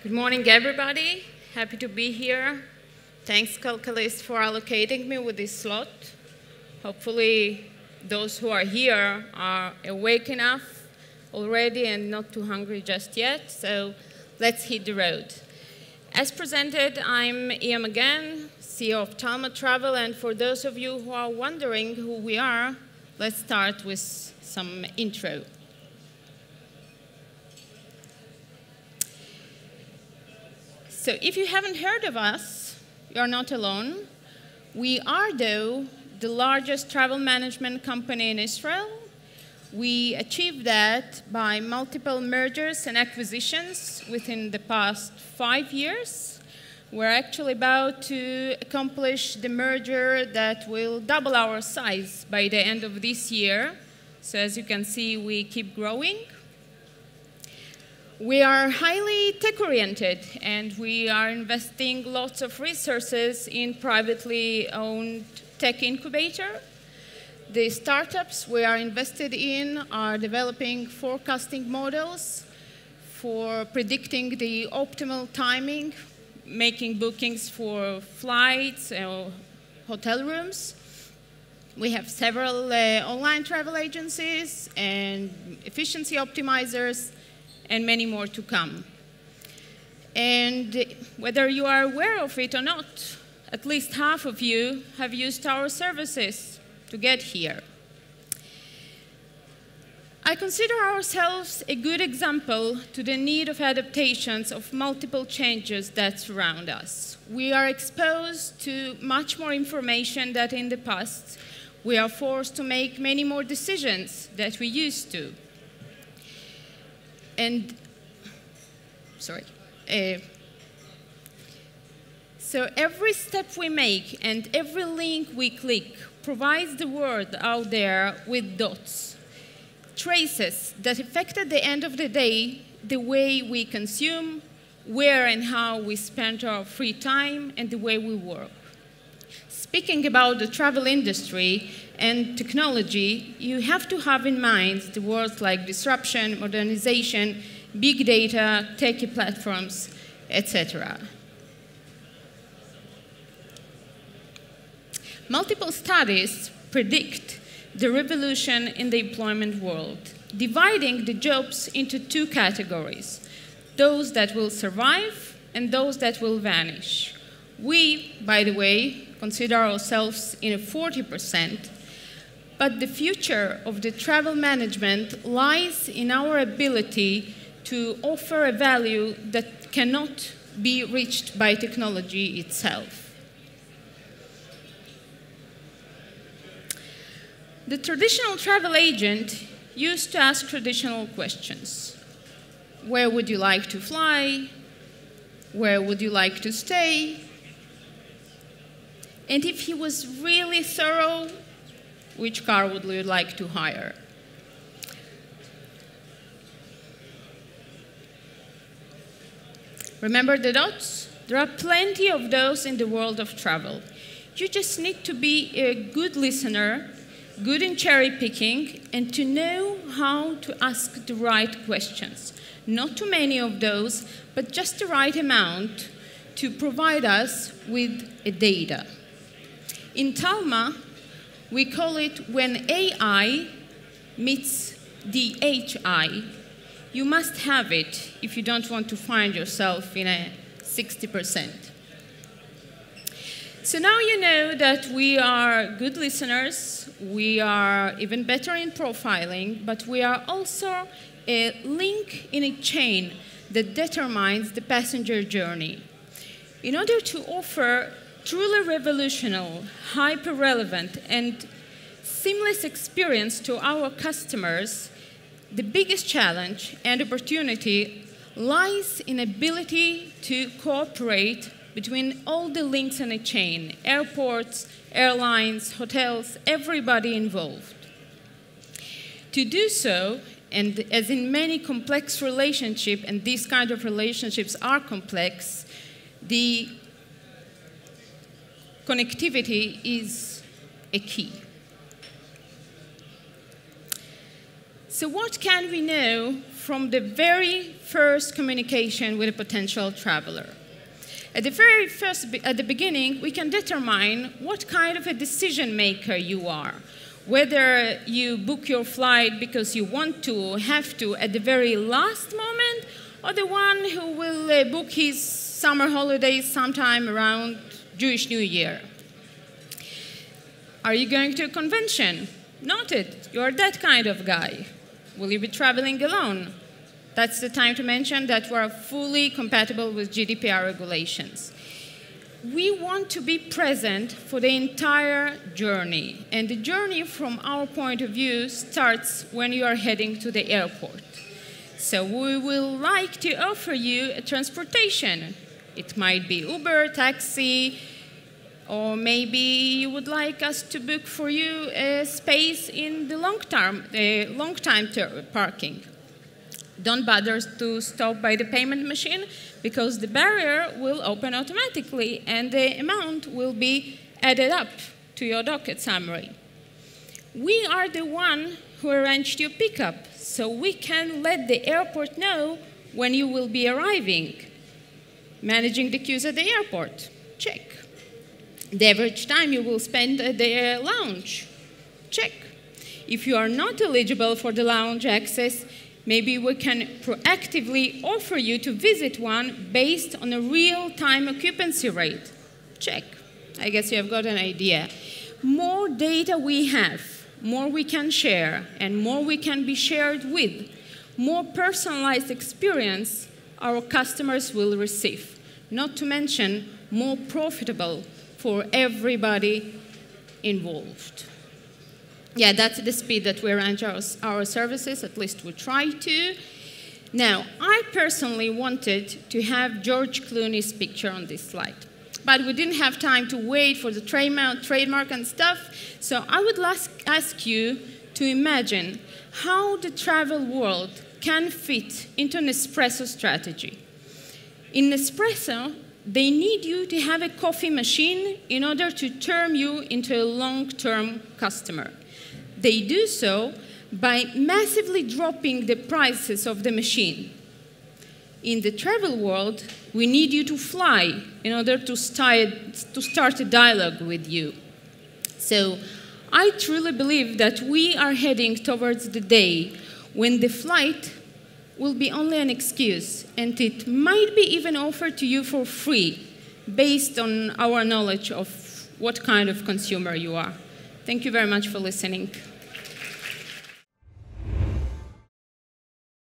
Good morning, everybody. Happy to be here. Thanks, Kלכליסט, for allocating me with this slot. Hopefully, those who are here are awake enough already and not too hungry just yet. So let's hit the road. As presented, I'm Ian again, CEO of Talma Travel. And for those of you who are wondering who we are, let's start with some intro. So if you haven't heard of us, you're not alone. We are, though, the largest travel management company in Israel. We achieved that by multiple mergers and acquisitions within the past 5 years. We're actually about to accomplish the merger that will double our size by the end of this year. So as you can see, we keep growing. We are highly tech-oriented, and we are investing lots of resources in privately owned tech incubator. The startups we are invested in are developing forecasting models for predicting the optimal timing, making bookings for flights or hotel rooms. We have several online travel agencies and efficiency optimizers, and many more to come. And whether you are aware of it or not, at least half of you have used our services to get here. I consider ourselves a good example to the need of adaptations of multiple changes that surround us. We are exposed to much more information than in the past. We are forced to make many more decisions than we used to. And, so every step we make and every link we click provides the world out there with dots, traces that affect at the end of the day the way we consume, where and how we spend our free time, and the way we work. Speaking about the travel industry and technology, you have to have in mind the words like disruption, modernization, big data, techie platforms, etc. Multiple studies predict the revolution in the employment world, dividing the jobs into two categories, those that will survive and those that will vanish. We, by the way, consider ourselves in a 40%, but the future of the travel management lies in our ability to offer a value that cannot be reached by technology itself. The traditional travel agent used to ask traditional questions. Where would you like to fly? Where would you like to stay? And if he was really thorough, which car would you like to hire? Remember the dots? There are plenty of those in the world of travel. You just need to be a good listener, good in cherry picking, and to know how to ask the right questions. Not too many of those, but just the right amount to provide us with a data. In Talma, we call it when AI meets the HI. You must have it if you don't want to find yourself in a 60%. So now you know that we are good listeners, we are even better in profiling, but we are also a link in a chain that determines the passenger journey. In order to offer truly revolutionary, hyper-relevant, and seamless experience to our customers, the biggest challenge and opportunity lies in ability to cooperate between all the links in a chain, airports, airlines, hotels, everybody involved. To do so, and as in many complex relationships, and these kind of relationships are complex, the connectivity is a key. So what can we know from the very first communication with a potential traveler. At the beginning, we can determine what kind of a decision maker you are. Whether you book your flight because you want to, have to, at the very last moment, or the one who will book his summer holidays sometime around Jewish New Year. Are you going to a convention? Noted, you're that kind of guy. Will you be traveling alone? That's the time to mention that we're fully compatible with GDPR regulations. We want to be present for the entire journey, and the journey from our point of view starts when you are heading to the airport. So we will like to offer you a transportation. It might be Uber, taxi, or maybe you would like us to book for you a space in the long-time parking. Don't bother to stop by the payment machine because the barrier will open automatically and the amount will be added up to your docket summary. We are the one who arranged your pickup, so we can let the airport know when you will be arriving. Managing the queues at the airport, check. The average time you will spend at the lounge, check. If you are not eligible for the lounge access, maybe we can proactively offer you to visit one based on a real-time occupancy rate. Check. I guess you have got an idea. More data we have, more we can share, and more we can be shared with, more personalized experience our customers will receive. Not to mention, more profitable for everybody involved. Yeah, that's the speed that we arrange our services, at least we try to. Now, I personally wanted to have George Clooney's picture on this slide, but we didn't have time to wait for the trademark and stuff, so I would ask you to imagine how the travel world can fit into an espresso strategy. In Nespresso, they need you to have a coffee machine in order to turn you into a long-term customer. They do so by massively dropping the prices of the machine. In the travel world, we need you to fly in order to start a dialogue with you. So I truly believe that we are heading towards the day when the flight will be only an excuse, and it might be even offered to you for free based on our knowledge of what kind of consumer you are. Thank you very much for listening.